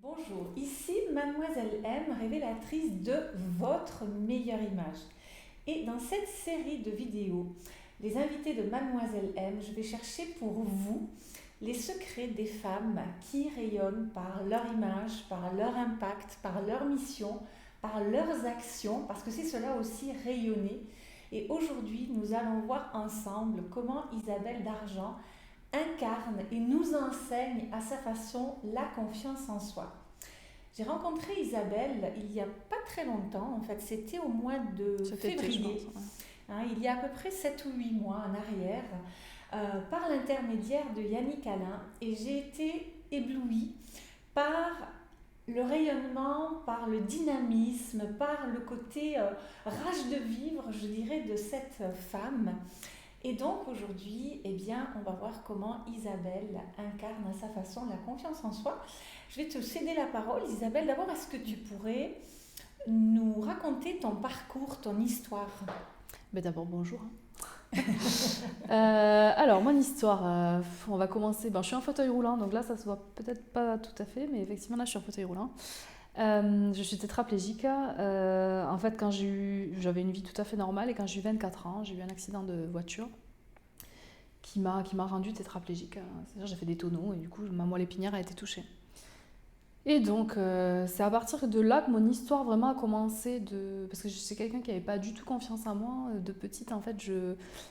Bonjour, ici Mademoiselle M, révélatrice de votre meilleure image. Et dans cette série de vidéos, les invités de Mademoiselle M, je vais chercher pour vous les secrets des femmes qui rayonnent par leur image, par leur impact, par leur mission, par leurs actions, parce que c'est cela aussi rayonner. Et aujourd'hui, nous allons voir ensemble comment Isabelle Dargent incarne et nous enseigne à sa façon la confiance en soi. J'ai rencontré Isabelle il y a pas très longtemps, en fait c'était au mois de Cet été, je février, pense. Ouais. il y a à peu près 7 ou 8 mois en arrière, par l'intermédiaire de Yannick Alain, et j'ai été éblouie par le rayonnement, par le dynamisme, par le côté rage de vivre, je dirais, de cette femme. Et donc aujourd'hui, eh bien, on va voir comment Isabelle incarne à sa façon la confiance en soi. Je vais te céder la parole. Isabelle, d'abord, est-ce que tu pourrais nous raconter ton parcours, ton histoire? Ben d'abord, bonjour. Alors, mon histoire, on va commencer. Ben, je suis en fauteuil roulant, donc là, ça se voit peut-être pas tout à fait, mais effectivement, là, je suis en fauteuil roulant. Je suis tétraplégique. En fait, j'avais une vie tout à fait normale et quand j'ai eu 24 ans, j'ai eu un accident de voiture qui m'a rendu tétraplégique. C'est-à-dire, j'ai fait des tonneaux et du coup, ma moelle épinière a été touchée. Et donc, c'est à partir de là que mon histoire vraiment a commencé parce que c'est quelqu'un qui n'avait pas du tout confiance en moi. De petite, en fait,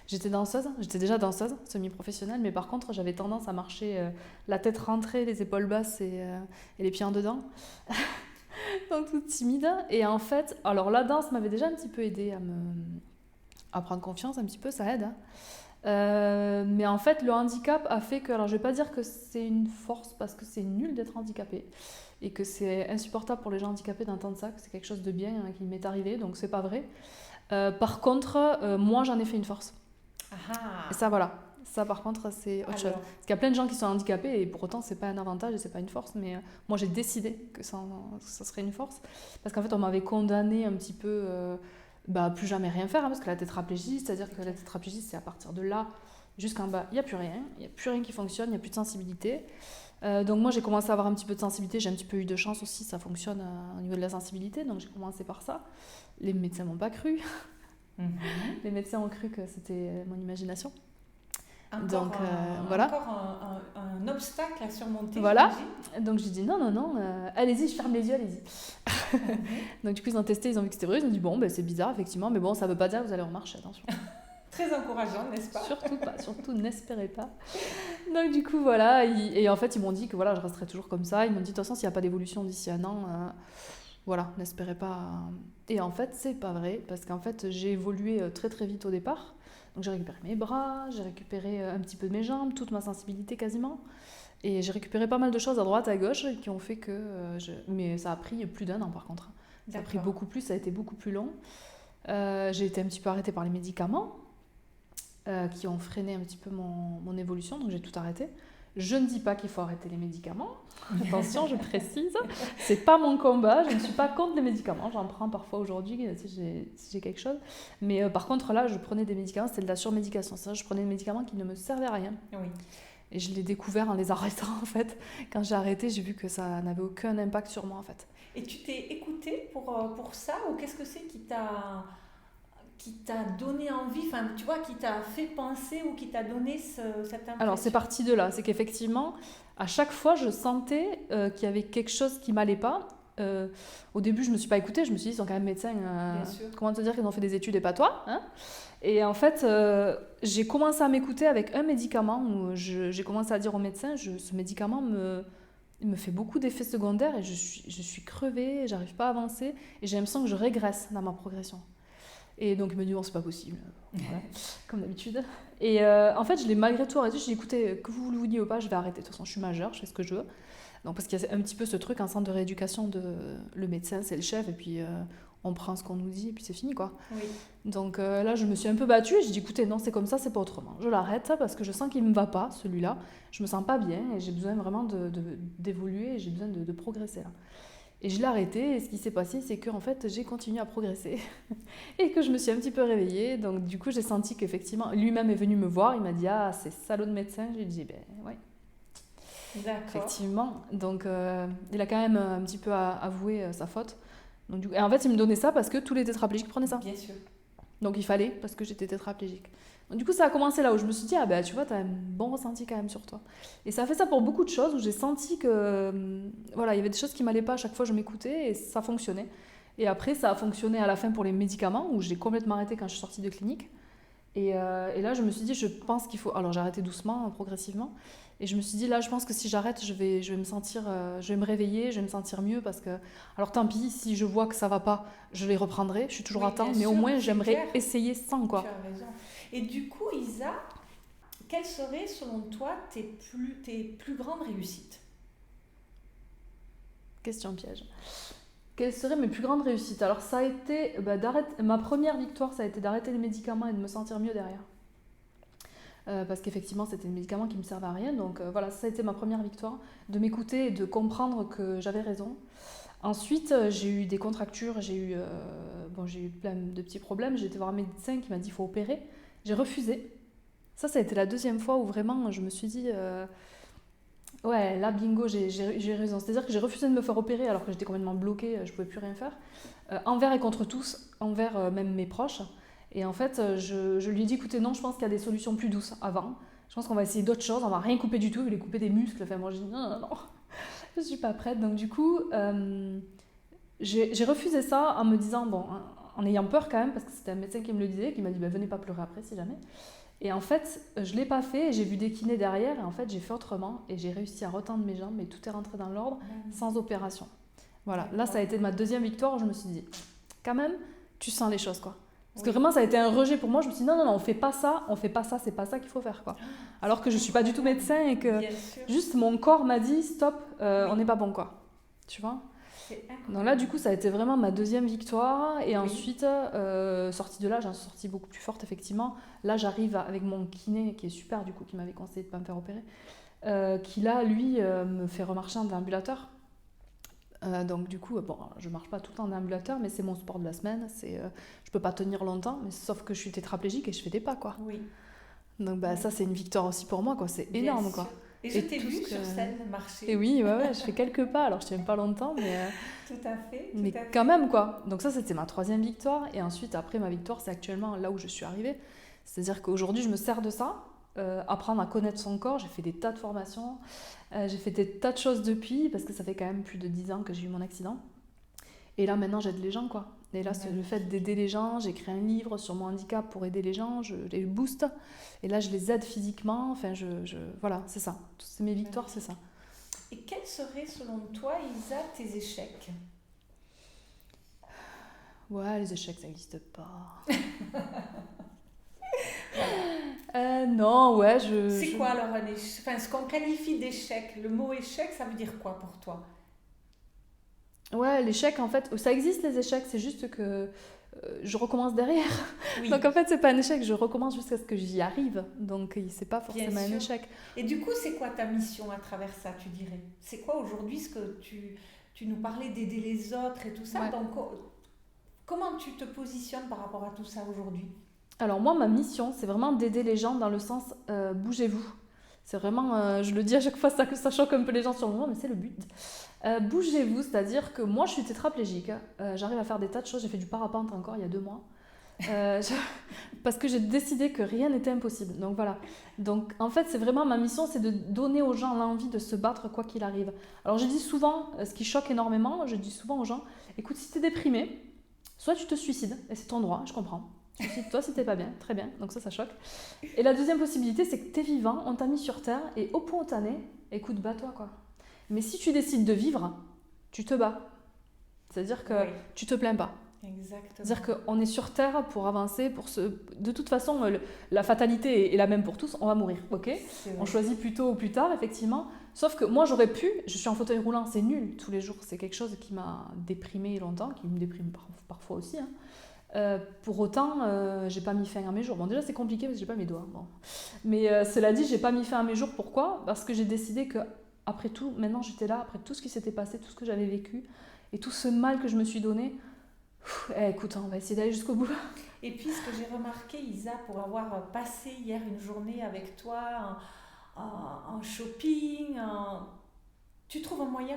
j'étais danseuse. J'étais déjà danseuse, semi-professionnelle, mais par contre, j'avais tendance à marcher la tête rentrée, les épaules basses et les pieds en dedans. Donc, toute timide. Et en fait, alors la danse m'avait déjà un petit peu aidée à prendre confiance, un petit peu, ça aide. Hein. Mais en fait, le handicap a fait que, alors je vais pas dire que c'est une force parce que c'est nul d'être handicapé et que c'est insupportable pour les gens handicapés d'entendre ça, que c'est quelque chose de bien qui m'est arrivé, donc c'est pas vrai. Par contre, moi j'en ai fait une force. Et ça, voilà. Ça, par contre, c'est autre chose. Parce qu'il y a plein de gens qui sont handicapés et pour autant, c'est pas un avantage et c'est pas une force. Mais moi, j'ai décidé que ça serait une force. Parce qu'en fait, on m'avait condamné un petit peu. Plus jamais rien faire, hein, parce que la tétraplégie, c'est-à-dire que la tétraplégie, c'est à partir de là jusqu'en bas, il n'y a plus rien, il n'y a plus rien qui fonctionne, il n'y a plus de sensibilité. Donc moi, j'ai commencé à avoir un petit peu de sensibilité, j'ai un petit peu eu de chance aussi, ça fonctionne au niveau de la sensibilité, donc j'ai commencé par ça. Les médecins m'ont pas cru. Les médecins ont cru que c'était mon imagination. Voilà. Encore un obstacle à surmonter. Voilà. Donc j'ai dit non, allez-y, je ferme les yeux, allez-y. Donc du coup, ils ont testé, ils ont vu que c'était vrai, ils ont dit bon, c'est bizarre, effectivement, mais bon, ça veut pas dire que vous allez remarcher, attention. Très encourageant, n'est-ce pas? Surtout pas, surtout n'espérez pas. Donc du coup, voilà, et en fait, ils m'ont dit que voilà, je resterais toujours comme ça. Ils m'ont dit de toute façon, s'il n'y a pas d'évolution d'ici un an, voilà, n'espérez pas. Et en fait, c'est pas vrai, parce qu'en fait, j'ai évolué très très vite au départ. Donc j'ai récupéré mes bras, j'ai récupéré un petit peu de mes jambes, toute ma sensibilité quasiment. Et j'ai récupéré pas mal de choses à droite, à gauche, qui ont fait que... Mais ça a pris plus d'un an par contre. Ça a pris beaucoup plus, ça a été beaucoup plus long. J'ai été un petit peu arrêtée par les médicaments, qui ont freiné un petit peu mon évolution, donc j'ai tout arrêté. Je ne dis pas qu'il faut arrêter les médicaments. Attention, je précise. C'est pas mon combat. Je ne suis pas contre les médicaments. J'en prends parfois aujourd'hui si j'ai quelque chose. Mais par contre, là, je prenais des médicaments. C'était de la surmédication. C'est-à-dire, je prenais des médicaments qui ne me servaient à rien. Oui. Et je l'ai découvert en les arrêtant, en fait. Quand j'ai arrêté, j'ai vu que ça n'avait aucun impact sur moi, en fait. Et tu t'es écoutée pour ça, ou qu'est-ce que c'est qui t'a donné envie, enfin tu vois, qui t'a fait penser ou qui t'a donné cette impression? Alors c'est parti de là, c'est qu'effectivement, à chaque fois, je sentais qu'il y avait quelque chose qui m'allait pas. Au début, je me suis pas écoutée, je me suis dit, ils sont quand même médecins, comment te dire qu'ils ont fait des études et pas toi, hein? Et en fait, j'ai commencé à m'écouter avec un médicament où j'ai commencé à dire au médecin, ce médicament me fait beaucoup d'effets secondaires et je suis crevée, j'arrive pas à avancer et j'ai l'impression que je régresse dans ma progression. Et donc il me dit bon, c'est pas possible, voilà, comme d'habitude. Et en fait, je l'ai malgré tout arrêté. Je lui ai dit écoutez, que vous le vouliez ou pas, je vais arrêter. De toute façon, je suis majeure, je fais ce que je veux. Donc parce qu'il y a un petit peu ce truc en centre de rééducation le médecin, c'est le chef, et puis on prend ce qu'on nous dit, et puis c'est fini quoi. Oui. Donc là, je me suis un peu battue et j'ai dit écoutez, non, c'est comme ça, c'est pas autrement. Je l'arrête parce que je sens qu'il me va pas, celui-là. Je me sens pas bien et j'ai besoin vraiment d'évoluer, et j'ai besoin de progresser là. Et je l'ai arrêté et ce qui s'est passé, c'est qu'en fait, j'ai continué à progresser et que je me suis un petit peu réveillée. Donc du coup, j'ai senti qu'effectivement, lui-même est venu me voir, il m'a dit « Ah, c'est salaud de médecin », j'ai dit « Ben ouais ». D'accord. effectivement. Donc, il a quand même un petit peu avoué sa faute. Donc, et en fait, il me donnait ça parce que tous les tétraplégiques prenaient ça. Bien sûr. Donc, il fallait, parce que j'étais tétraplégique. Donc, du coup, ça a commencé là où je me suis dit, ah ben, tu vois, t'as un bon ressenti quand même sur toi. Et ça a fait ça pour beaucoup de choses où j'ai senti que, voilà, il y avait des choses qui m'allaient pas à chaque fois, je m'écoutais et ça fonctionnait. Et après, ça a fonctionné à la fin pour les médicaments où j'ai complètement arrêté quand je suis sortie de clinique. Et là, je me suis dit, je pense qu'il faut. Alors, j'ai arrêté doucement, progressivement. Et je me suis dit, là, je pense que si j'arrête, je vais me sentir. Je vais me réveiller, je vais me sentir mieux parce que. Alors, tant pis, si je vois que ça va pas, je les reprendrai. Je suis toujours Oui, à temps, bien mais au sûr, moins, c'est j'aimerais clair. essayer sans, Tu quoi. as raison. Et du coup, Isa, quelles seraient selon toi tes plus grandes réussites? Question piège. Quelles seraient mes plus grandes réussites? Alors, ça a été. Ma première victoire, ça a été d'arrêter les médicaments et de me sentir mieux derrière. Parce qu'effectivement, c'était des médicaments qui me servaient à rien. Donc voilà, ça a été ma première victoire, de m'écouter et de comprendre que j'avais raison. Ensuite, j'ai eu des contractures, j'ai eu plein de petits problèmes. J'ai été voir un médecin qui m'a dit qu'il faut opérer. J'ai refusé. Ça a été la deuxième fois où vraiment je me suis dit, ouais, là, bingo, j'ai raison. C'est-à-dire que j'ai refusé de me faire opérer alors que j'étais complètement bloquée, je ne pouvais plus rien faire. Envers et contre tous, envers même mes proches. Et en fait, je lui ai dit, écoutez, non, je pense qu'il y a des solutions plus douces avant. Je pense qu'on va essayer d'autres choses, on va rien couper du tout, il voulait couper des muscles. Enfin, moi, j'ai dit, non, je suis pas prête. Donc du coup, j'ai refusé ça en me disant, bon, en ayant peur quand même, parce que c'était un médecin qui me le disait, qui m'a dit, venez pas pleurer après si jamais. Et en fait, je l'ai pas fait, et j'ai vu des kinés derrière, et en fait, j'ai fait autrement, et j'ai réussi à retendre mes jambes, et tout est rentré dans l'ordre, sans opération. Voilà, là, ça a été ma deuxième victoire, où je me suis dit, quand même, tu sens les choses, quoi. Parce que vraiment, ça a été un rejet pour moi. Je me suis dit, non, on fait pas ça, c'est pas ça qu'il faut faire, quoi. Alors que je suis pas du tout médecin et que juste mon corps m'a dit, stop, on n'est pas bon, quoi. Tu vois? Donc là, du coup, ça a été vraiment ma deuxième victoire. Et ensuite, sortie de là, j'en suis sortie beaucoup plus forte, effectivement. Là, j'arrive avec mon kiné, qui est super, du coup, qui m'avait conseillé de pas me faire opérer, qui là, lui, me fait remarcher en déambulateur. Donc du coup, bon, je marche pas tout le temps en déambulateur, mais c'est mon sport de la semaine. Je peux pas tenir longtemps, mais sauf que je suis tétraplégique et je fais des pas, quoi. Oui. Donc ça, c'est une victoire aussi pour moi, quoi. C'est énorme, quoi. Et je t'ai vu sur scène marcher. Et oui, ouais, je fais quelques pas. Alors je tiens pas longtemps, mais tout à fait. Mais quand même, quoi. Donc ça, c'était ma troisième victoire. Et ensuite, après ma victoire, c'est actuellement là où je suis arrivée. C'est-à-dire qu'aujourd'hui, je me sers de ça. Apprendre à connaître son corps, j'ai fait des tas de formations, j'ai fait des tas de choses depuis, parce que ça fait quand même plus de 10 ans que j'ai eu mon accident. Et là, maintenant, j'aide les gens, quoi. Et là, c'est le fait d'aider les gens. J'ai écrit un livre sur mon handicap pour aider les gens, je les booste. Et là, je les aide physiquement. Enfin, voilà, c'est ça. Toutes mes victoires, c'est ça. Et quels seraient, selon toi, Isa, tes échecs? Ouais, les échecs, ça n'existe pas. Non, ouais, C'est quoi alors un échec? Enfin, ce qu'on qualifie d'échec, le mot échec, ça veut dire quoi pour toi? Ouais, l'échec, en fait, ça existe les échecs, c'est juste que je recommence derrière. Oui. Donc en fait, c'est pas un échec, je recommence jusqu'à ce que j'y arrive. Donc c'est pas forcément un échec. Et du coup, c'est quoi ta mission à travers ça, tu dirais? C'est quoi aujourd'hui ce que tu nous parlais d'aider les autres et tout ça? Ouais. Donc comment tu te positionnes par rapport à tout ça aujourd'hui? Alors moi, ma mission, c'est vraiment d'aider les gens dans le sens bougez-vous. C'est vraiment, je le dis à chaque fois, ça choque un peu les gens sur le moment, mais c'est le but. Bougez-vous, c'est-à-dire que moi, je suis tétraplégique. J'arrive à faire des tas de choses. J'ai fait du parapente encore il y a 2 mois. Parce que j'ai décidé que rien n'était impossible. Donc voilà. Donc en fait, c'est vraiment ma mission, c'est de donner aux gens l'envie de se battre quoi qu'il arrive. Alors je dis souvent, ce qui choque énormément, je dis souvent aux gens, écoute, si t'es déprimé, soit tu te suicides, et c'est ton droit, je comprends. Suicide-toi si t'es pas bien, très bien, donc ça choque. Et la deuxième possibilité, c'est que t'es vivant, on t'a mis sur terre, et au point où t'en es, écoute, bats-toi, quoi. Mais si tu décides de vivre, tu te bats. C'est-à-dire que tu te plains pas. Exactement. C'est-à-dire qu'on est sur terre pour avancer, de toute façon, la fatalité est la même pour tous, on va mourir, ok ? On choisit plus tôt ou plus tard, effectivement. Sauf que moi, j'aurais pu, je suis en fauteuil roulant, c'est nul tous les jours, c'est quelque chose qui m'a déprimée longtemps, qui me déprime parfois aussi, hein. Pour autant, j'ai pas mis fin à mes jours. Bon, déjà, c'est compliqué parce que j'ai pas mes doigts. Bon. Mais cela dit, j'ai pas mis fin à mes jours. Pourquoi ? Parce que j'ai décidé que, après tout, maintenant j'étais là, après tout ce qui s'était passé, tout ce que j'avais vécu et tout ce mal que je me suis donné. Écoute, on va essayer d'aller jusqu'au bout. Et puis, ce que j'ai remarqué, Isa, pour avoir passé hier une journée avec toi en shopping, tu trouves un moyen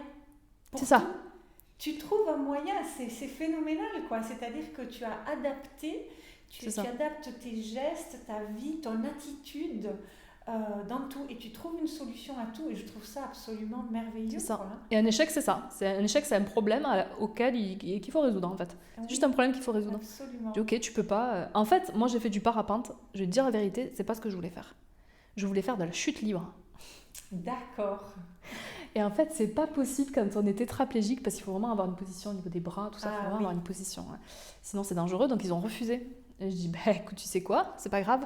pour C'est ça. tout. Tu trouves un moyen, c'est phénoménal, quoi. C'est-à-dire que tu as adapté, tu adaptes tes gestes, ta vie, ton attitude dans tout, et tu trouves une solution à tout, et je trouve ça absolument merveilleux. C'est ça. Quoi. Et un échec, c'est ça. Un échec, c'est un problème auquel qu'il faut résoudre, en fait. C'est juste un problème qu'il faut résoudre. Absolument. Ok, tu peux pas. En fait, moi, j'ai fait du parapente. Je vais te dire la vérité, c'est pas ce que je voulais faire. Je voulais faire de la chute libre. D'accord. Et en fait, c'est pas possible quand on est tétraplégique, parce qu'il faut vraiment avoir une position au niveau des bras, tout ça, il faut vraiment avoir une position. Ouais. Sinon, c'est dangereux, donc ils ont refusé. Et je dis, bah écoute, tu sais quoi, c'est pas grave,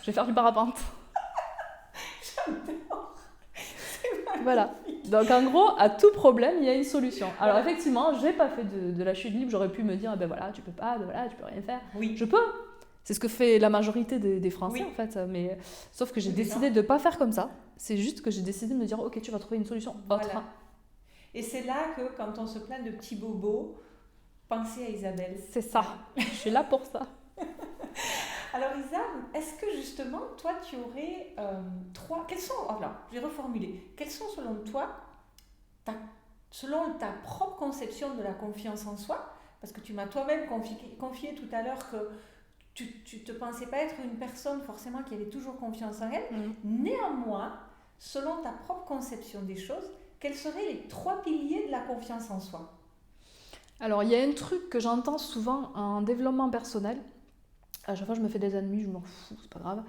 je vais faire du parapente. J'adore. Voilà. Donc en gros, à tout problème, il y a une solution. Alors effectivement, j'ai pas fait de la chute libre, j'aurais pu me dire, ben voilà, tu peux pas, ben voilà, tu peux rien faire. Oui. Je peux. C'est ce que fait la majorité des Français, en fait. Mais, sauf que j'ai décidé de ne pas faire comme ça. C'est juste que j'ai décidé de me dire, ok, tu vas trouver une solution autre. Voilà. Et c'est là que, quand on se plaint de petits bobos, pensez à Isabelle. C'est ça. Je suis là pour ça. Alors Isa, est-ce que justement, toi, tu aurais je vais reformuler. Quelles sont selon toi, selon ta propre conception de la confiance en soi, parce que tu m'as toi-même confié tout à l'heure que tu ne te pensais pas être une personne forcément qui avait toujours confiance en elle. Néanmoins, selon ta propre conception des choses, quels seraient les 3 piliers de la confiance en soi? Alors, il y a un truc que j'entends souvent en développement personnel. À chaque fois, je me fais des ennemis, je m'en fous, c'est pas grave.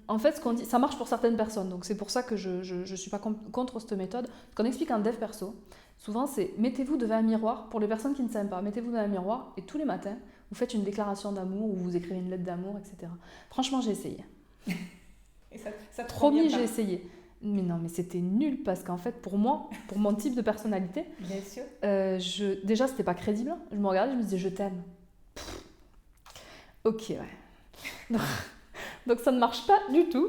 En fait, ce qu'on dit, ça marche pour certaines personnes, donc c'est pour ça que je suis pas contre cette méthode. Ce qu'on explique en dev perso, souvent, c'est mettez-vous devant un miroir, pour les personnes qui ne savent pas, mettez-vous devant un miroir et tous les matins, vous faites une déclaration d'amour ou vous écrivez une lettre d'amour, etc. Franchement, j'ai essayé. Et ça Promis, j'ai essayé. Mais non, mais c'était nul parce qu'en fait, pour moi, pour mon type de personnalité, bien sûr. Déjà, c'était pas crédible. Je me regardais, je me disais, je t'aime. Ok, ouais. Donc ça ne marche pas du tout.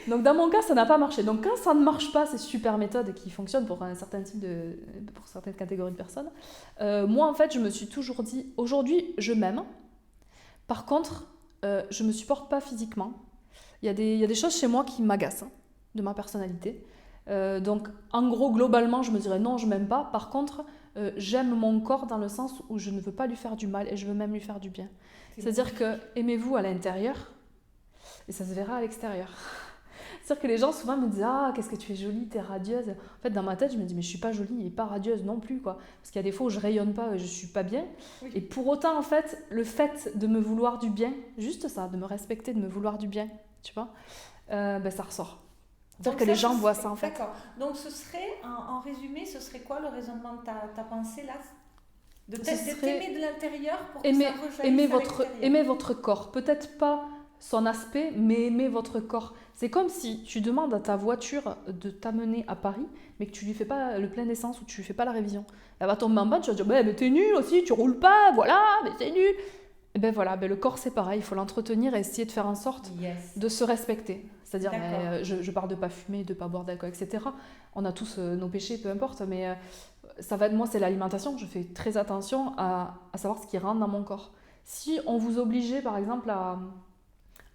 Donc dans mon cas, ça n'a pas marché. Donc quand ça ne marche pas, ces super méthodes qui fonctionnent pour un certain type pour certaines catégories de personnes, moi en fait, je me suis toujours dit, aujourd'hui, je m'aime. Par contre, je me supporte pas physiquement. Il y a des choses chez moi qui m'agacent de ma personnalité. Donc en gros, globalement, je me dirais non, je m'aime pas. Par contre, j'aime mon corps dans le sens où je ne veux pas lui faire du mal et je veux même lui faire du bien. C'est-à-dire que aimez-vous à l'intérieur et ça se verra à l'extérieur. C'est-à-dire que les gens souvent me disent « Ah, qu'est-ce que tu es jolie, t'es radieuse ». En fait, dans ma tête, je me dis « Mais je suis pas jolie et pas radieuse non plus, quoi ». Parce qu'il y a des fois où je rayonne pas et je suis pas bien. Oui. Et pour autant, en fait, le fait de me vouloir du bien, juste ça, de me respecter, de me vouloir du bien, tu vois, ça ressort. C'est-à-dire que les gens voient ça, en fait. D'accord. Donc, ce serait, en résumé, ce serait quoi le raisonnement de ta pensée, là ? De t'aimer de l'intérieur pour que ça rejaillisse à l'extérieur. Aimer votre corps. Peut-être pas son aspect, mais aimer votre corps. C'est comme si tu demandes à ta voiture de t'amener à Paris, mais que tu lui fais pas le plein d'essence ou tu lui fais pas la révision. Elle va tomber en panne, tu vas dire mais t'es nul aussi, tu roules pas, voilà, mais c'est nul. Et ben voilà, le corps c'est pareil, il faut l'entretenir et essayer de faire en sorte de se respecter. C'est-à-dire, je parle de pas fumer, de pas boire d'alcool, etc. On a tous nos péchés, peu importe, mais ça va être, moi c'est l'alimentation, je fais très attention à savoir ce qui rentre dans mon corps. Si on vous obligeait par exemple à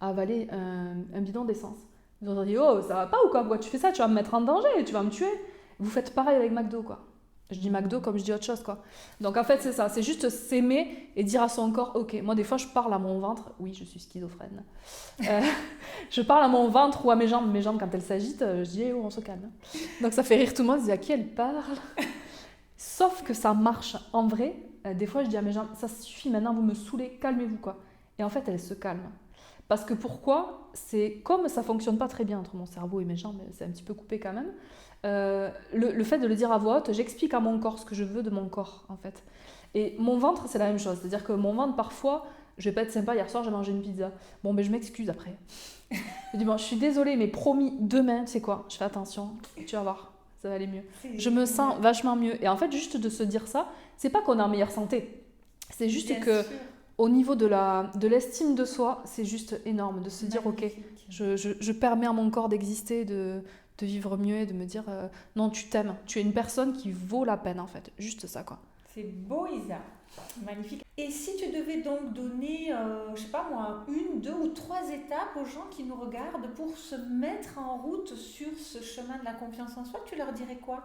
avaler un bidon d'essence, vous auriez dit oh ça va pas ou quoi, pourquoi tu fais ça, tu vas me mettre en danger, tu vas me tuer. Vous faites pareil avec McDo quoi. Je dis McDo comme je dis autre chose quoi. Donc en fait c'est ça, c'est juste s'aimer et dire à son corps ok, moi des fois je parle à mon ventre, oui je suis schizophrène, je parle à mon ventre ou à mes jambes quand elles s'agitent, je dis oh on se calme. Donc ça fait rire tout le monde, je dis à qui elle parle. Sauf que ça marche en vrai, des fois je dis à mes jambes ça suffit maintenant, vous me saoulez, calmez-vous quoi. Et en fait elles se calment. Parce que pourquoi ? C'est comme ça fonctionne pas très bien entre mon cerveau et mes jambes, c'est un petit peu coupé quand même. Le fait de le dire à voix haute, j'explique à mon corps ce que je veux de mon corps en fait. Et mon ventre c'est la même chose, c'est-à-dire que mon ventre parfois, je vais pas être sympa, hier soir j'ai mangé une pizza. Bon ben je m'excuse après. Je dis bon je suis désolée mais promis demain tu sais quoi, je fais attention, tu vas voir, ça va aller mieux. Je me sens vachement mieux. Et en fait juste de se dire ça, c'est pas qu'on est en meilleure santé, c'est juste bien que sûr. Au niveau de l'estime de soi, c'est juste énorme de se dire ok, je permets à mon corps d'exister, de vivre mieux et de me dire non tu t'aimes, tu es une personne qui vaut la peine en fait, juste ça quoi. C'est beau, Isa. Magnifique. Et si tu devais donc donner, je sais pas moi, 1, 2 ou 3 étapes aux gens qui nous regardent pour se mettre en route sur ce chemin de la confiance en soi, tu leur dirais quoi?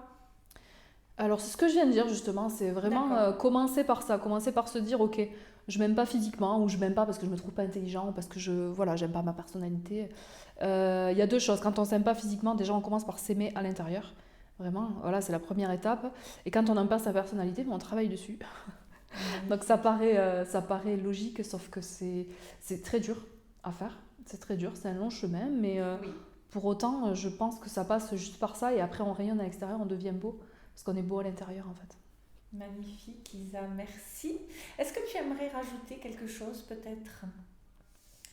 Alors, c'est ce que je viens de dire justement, c'est vraiment commencer par ça, commencer par se dire, ok, je m'aime pas physiquement, ou je m'aime pas parce que je me trouve pas intelligent, ou parce que voilà, j'aime pas ma personnalité. Il y a deux choses, quand on s'aime pas physiquement, déjà on commence par s'aimer à l'intérieur, vraiment, voilà, c'est la première étape. Et quand on n'aime pas sa personnalité, on travaille dessus. Donc ça paraît logique, sauf que c'est très dur à faire, c'est très dur, c'est un long chemin, mais pour autant, je pense que ça passe juste par ça, et après on rayonne à l'extérieur, on devient beau. Parce qu'on est beau à l'intérieur en fait. Magnifique Isa, merci. Est-ce que tu aimerais rajouter quelque chose peut-être?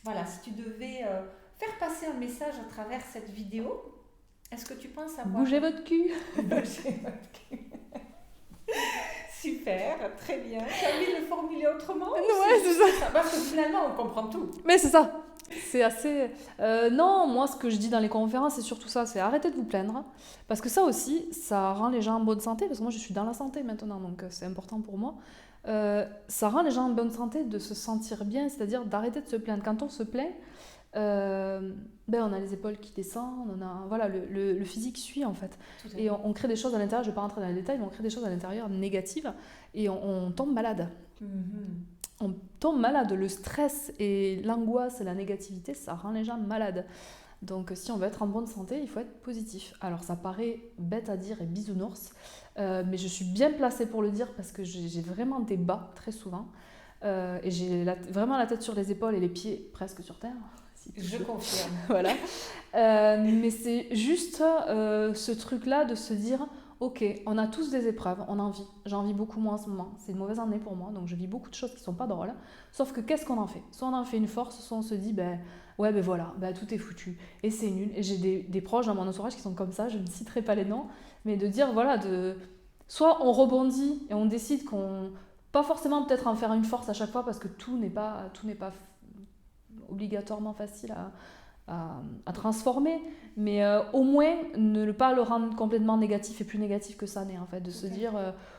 Voilà, si tu devais faire passer un message à travers cette vidéo, est-ce que tu penses avoir... Bougez votre cul. Bougez votre cul. Super, très bien. Tu as envie de le formuler autrement? Ouais, c'est ça. Parce que finalement, on comprend tout. Mais c'est ça. C'est assez... non, moi, ce que je dis dans les conférences, c'est surtout ça, c'est arrêtez de vous plaindre. Parce que ça aussi, ça rend les gens en bonne santé. Parce que moi, je suis dans la santé maintenant, donc c'est important pour moi. Ça rend les gens en bonne santé de se sentir bien, c'est-à-dire d'arrêter de se plaindre. Quand on se plaint, on a les épaules qui descendent, voilà, le physique suit en fait. Et on crée des choses à l'intérieur, je ne vais pas rentrer dans les détails, mais on crée des choses à l'intérieur négatives et on tombe malade. On tombe malade, le stress et l'angoisse et la négativité, ça rend les gens malades. Donc si on veut être en bonne santé, il faut être positif. Alors ça paraît bête à dire et bisounours, mais je suis bien placée pour le dire parce que j'ai vraiment des bas très souvent. Et j'ai vraiment la tête sur les épaules et les pieds presque sur terre. Je confirme. Voilà. Mais c'est juste ce truc-là de se dire, ok, on a tous des épreuves, on en vit. J'en vis beaucoup moins en ce moment. C'est une mauvaise année pour moi, donc je vis beaucoup de choses qui sont pas drôles. Sauf que qu'est-ce qu'on en fait? Soit on en fait une force, soit on se dit, voilà, tout est foutu. Et c'est nul. Et j'ai des proches dans mon entourage qui sont comme ça, je ne citerai pas les noms, mais de dire, voilà, soit on rebondit et on décide qu'on... Pas forcément peut-être en faire une force à chaque fois parce que tout n'est pas obligatoirement facile à transformer, mais au moins ne pas le rendre complètement négatif et plus négatif que ça n'est en fait, de se dire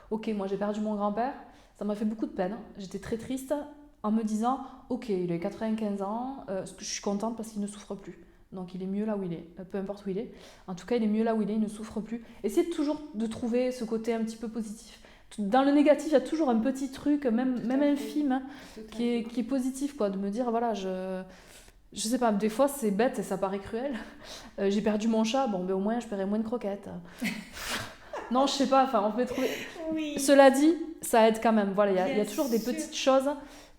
ok, moi j'ai perdu mon grand-père, ça m'a fait beaucoup de peine, j'étais très triste en me disant ok, il a 95 ans, je suis contente parce qu'il ne souffre plus. Donc il est mieux là où il est, peu importe où il est. En tout cas, il est mieux là où il est, il ne souffre plus. Essayez toujours de trouver ce côté un petit peu positif. Dans le négatif, il y a toujours un petit truc, même infime, qui est positif, quoi, de me dire, voilà, je sais pas, des fois c'est bête et ça paraît cruel. J'ai perdu mon chat, au moins je paierai moins de croquettes. Non, je sais pas, enfin, on peut trouver... Oui. Cela dit, ça aide quand même, voilà, il y a toujours des petites choses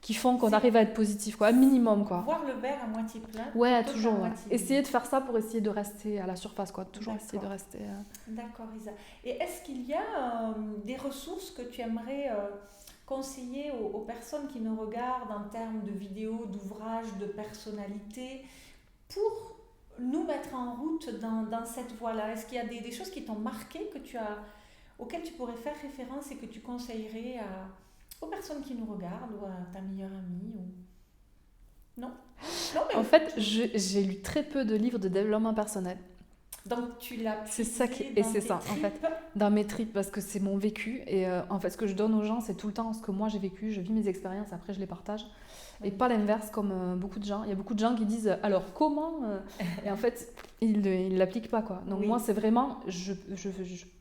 qui font qu'on arrive à être positif, quoi, un minimum, quoi. Voir le verre à moitié plein. Ouais, toujours. Ouais. Essayer de faire ça pour essayer de rester à la surface, quoi. Toujours essayer de rester... D'accord, Isa. Et est-ce qu'il y a des ressources que tu aimerais conseiller aux personnes qui nous regardent en termes de vidéos, d'ouvrages, de personnalités, pour nous mettre en route dans cette voie-là? Est-ce qu'il y a des choses qui t'ont marqué, auxquelles tu pourrais faire référence et que tu conseillerais aux personnes qui nous regardent ou à ta meilleure amie Non, mais en fait, j'ai lu très peu de livres de développement personnel. Donc tu l'as c'est ça et c'est ça en fait, dans mes tripes, parce que c'est mon vécu et en fait ce que je donne aux gens, c'est tout le temps ce que moi j'ai vécu, je vis mes expériences, après je les partage et pas l'inverse comme beaucoup de gens. Il y a beaucoup de gens qui disent alors comment et en fait ils l'appliquent pas, quoi. Donc moi c'est vraiment je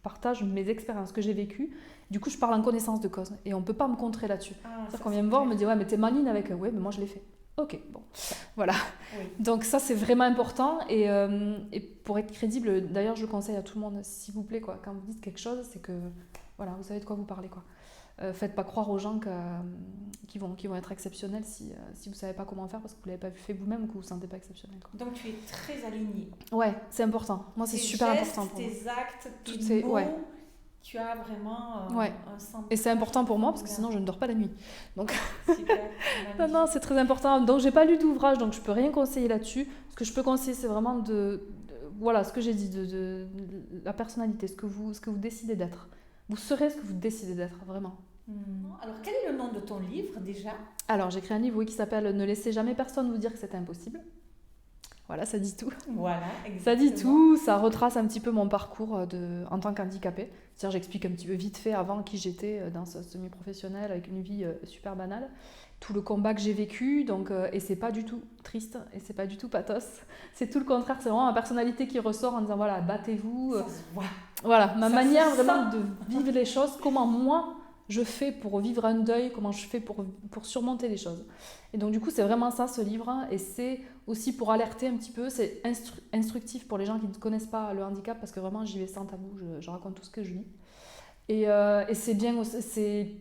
partage mes expériences que j'ai vécues, du coup je parle en connaissance de cause et on peut pas me contrer là-dessus. C'est-à-dire qu'on vient me voir, on me dit ouais mais t'es maligne avec ouais mais moi je l'ai fait. Ok, bon, voilà. Oui. Donc ça, c'est vraiment important. Et pour être crédible, d'ailleurs, je conseille à tout le monde, s'il vous plaît, quoi, quand vous dites quelque chose, c'est que, voilà, vous savez de quoi vous parlez, quoi. Faites pas croire aux gens qui vont être exceptionnels si vous savez pas comment faire parce que vous l'avez pas fait vous-même ou que vous vous sentez pas exceptionnel, quoi. Donc tu es très alignée. Ouais, c'est important. Moi, c'est super important pour moi. Tes actes, tes mots... Ouais. Tu as vraiment un sentiment. Et c'est important pour moi parce que sinon je ne dors pas la nuit. Donc super. non, c'est très important. Donc j'ai pas lu d'ouvrage, donc je peux rien conseiller là-dessus. Ce que je peux conseiller, c'est vraiment voilà, ce que j'ai dit, de la personnalité, ce que vous décidez d'être. Vous serez ce que vous décidez d'être, vraiment. Alors quel est le nom de ton livre déjà? Alors j'ai écrit un livre qui s'appelle Ne laissez jamais personne vous dire que c'est impossible. Voilà, ça dit tout. Voilà, exactement. Ça dit tout, ça retrace un petit peu mon parcours en tant qu'handicapée. C'est-à-dire, j'explique un petit peu vite fait avant qui j'étais dans ce semi-professionnel avec une vie super banale. Tout le combat que j'ai vécu, donc, et c'est pas du tout triste, et c'est pas du tout pathos. C'est tout le contraire, c'est vraiment ma personnalité qui ressort en disant voilà, battez-vous. Ça se voit. Voilà, ma Ça manière se vraiment sent. de vivre les choses, comment moi je fais pour vivre un deuil, comment je fais pour surmonter les choses. Et donc du coup, c'est vraiment ça ce livre, et c'est aussi pour alerter un petit peu, c'est instructif pour les gens qui ne connaissent pas le handicap, parce que vraiment j'y vais sans tabou, je raconte tout ce que je vis. Et c'est bien, c'est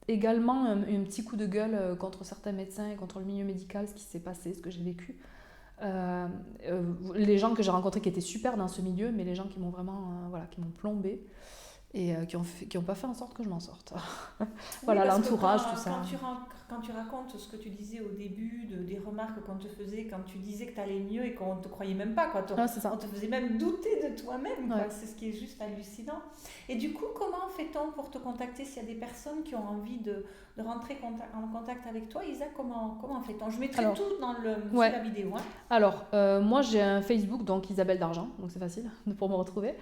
également un petit coup de gueule contre certains médecins et contre le milieu médical, ce qui s'est passé, ce que j'ai vécu. Les gens que j'ai rencontrés qui étaient super dans ce milieu, mais les gens qui m'ont vraiment qui m'ont plombé et qui ont pas fait en sorte que je m'en sorte. Voilà, l'entourage, tout ça. Quand tu racontes ce que tu disais au début, des remarques qu'on te faisait, quand tu disais que tu allais mieux et qu'on ne te croyait même pas, quoi. C'est ça. On te faisait même douter de toi-même, quoi. Ouais. C'est ce qui est juste hallucinant. Et du coup, comment fait-on pour te contacter s'il y a des personnes qui ont envie de rentrer en contact avec toi? Isa, comment fait-on? Je mettrai tout sous la vidéo. Hein. Alors, moi j'ai un Facebook, donc Isabelle d'Argent, donc c'est facile pour me retrouver.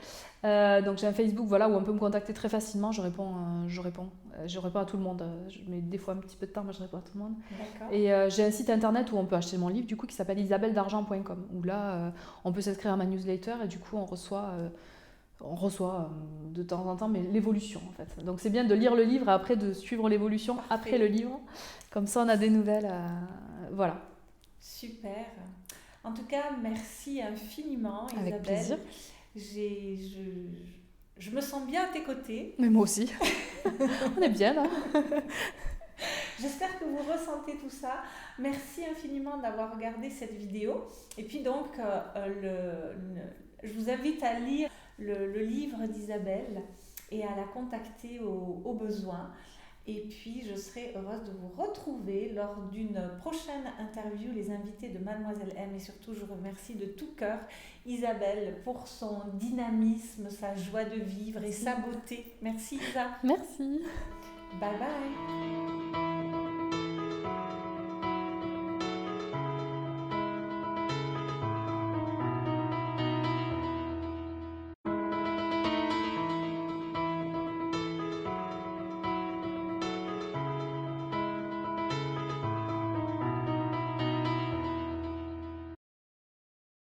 Donc j'ai un Facebook où on peut me contacter très facilement, je réponds à tout le monde. Je mets des fois un petit peu de temps, mais je réponds à tout le monde. D'accord. Et j'ai un site internet où on peut acheter mon livre, du coup, qui s'appelle isabelledargent.com, où là, on peut s'inscrire à ma newsletter et du coup, on reçoit de temps en temps mais l'évolution en fait. Donc c'est bien de lire le livre et après de suivre l'évolution. Parfait. Après le livre. Comme ça, on a des nouvelles. Voilà. Super. En tout cas, merci infiniment, Isabelle. Avec plaisir. Je me sens bien à tes côtés. Mais moi aussi. On est bien là. J'espère que vous ressentez tout ça. Merci infiniment d'avoir regardé cette vidéo. Et puis donc, je vous invite à lire le livre d'Isabelle et à la contacter au besoin. Et puis, je serai heureuse de vous retrouver lors d'une prochaine interview, les invités de Mademoiselle M. Et surtout, je remercie de tout cœur Isabelle pour son dynamisme, sa joie de vivre et sa beauté. Merci Isa. Merci. Bye bye.